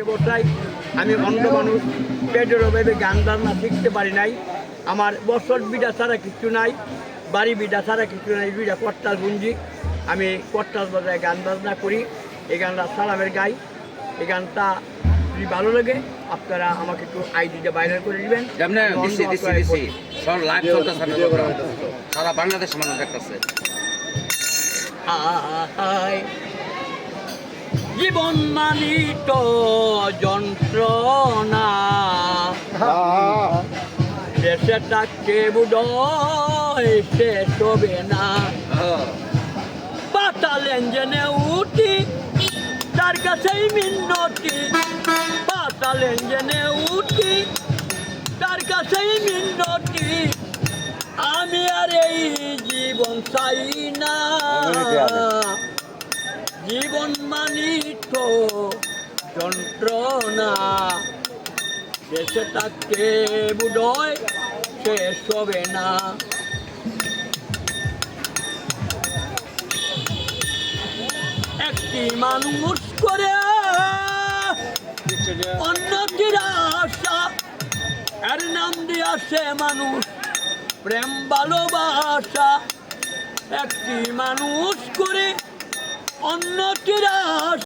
বসাই আমি অন্ধ মানুষ, পেটের অভাবে গান বাজনা শিখতে পারি নাই। আমার বছর বিটা ছাড়া কিছু নাই, বাড়ি বিটা ছাড়া কিছু নাই। দুইটা কট্টাস গুঞ্জি, আমি কট্টাস বাজায় গান বাজনা করি। এই গানটা সালামের গাই। এই গানটা যদি ভালো লাগে আপনারা আমাকে একটু আইডিটা ভাইরাল করে দিবেন। সারা বাংলাদেশ মানুষ দেখতেছে। জীবন মানিত যন্ত্রণা, দেশে থাকতে বুড়য় শেষ হবে না। পাতাল ইঞ্জিনে উঠি তার কাছেই মিন্নতি, পাতাল ইঞ্জিনে উঠি তার কাছেই মিন্নতি। আমি আর এই জীবন চাই না, জীবন মানিত যন্ত্রণা, দেশে থাকতে বুড়য় শেষ হবে না। একটি মানুষ করে অন্যটির আশা, এর নাম দিয়াছে মানুষ প্রেম ভালোবাসা। একটি মানুষ করে অন্যটির আশা।